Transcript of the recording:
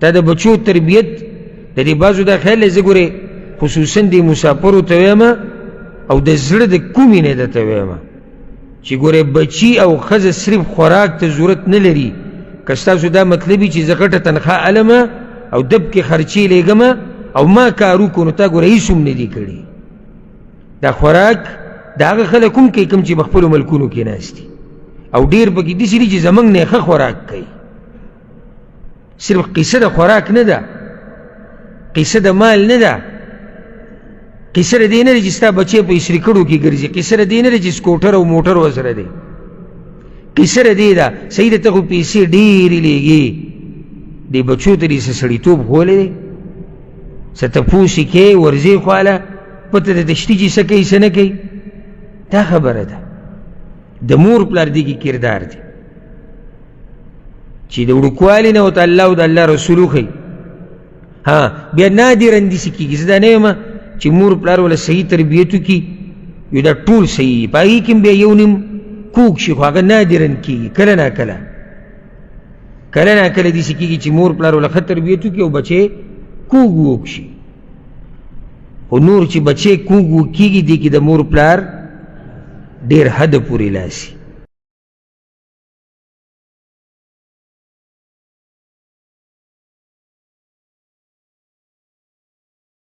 دا د بچو تربیت د دې بعضو دا خیال دی زه ګورې خصوصا د مسافرو ته وایم او د زړه د کومې نه درته وایم چې ګورې بچي او ښځه صرف خوراک ته ضرورت نه لري که ستاسو دا مطلب وي چې زه غټه تنخوا علمه او دب کې خرچې لېږمه او ما کار وکړو نو تا ګوره هېڅ هم نه دي کړي دا خوراک د هغه خلک هم کوي کوم چې په خپلو ملکونو کې ناست دي او ډېر پکې داسې دي چې زموږ نه یې ښه خوراک کوي صرف قصه د خوراک نه ده قصه د مال نه ده قصه د دې نه ده چې ستا بچی په اسریکړو کې ګرځي قصه د دې نه ده چې سکوټر او موټر ورسره دی قصه د دې ده صحیح ده ته خو پیسې ډېرې لېږي دې بچو ته دې څه سړیتوب ښوولی دی څه تپوس یې کوې ورځې خواله پته درته شتي چې څه کوي څه نه کوي دا خبره ده د مور پلار دې کې کردار دی چې د وړوکوالي نه ورته الله او د الله رسول وښیي ها بیا نادرا داسې کېږي زه دا نه یم چې مور پلار وله صحیح تربیت وکړي یو دا ټول صحیح په هغې کې هم بیا یو نیم کوږ شي خو هغه نادرا کېږي کله ناکله داسې کېږي چې مور پلار وله ښه تربیت وکړي او بچی کوږ ووږ شي خو نور چې بچی کوږ وکېږي دې کې د مور پلار ډېر حده پورې لاس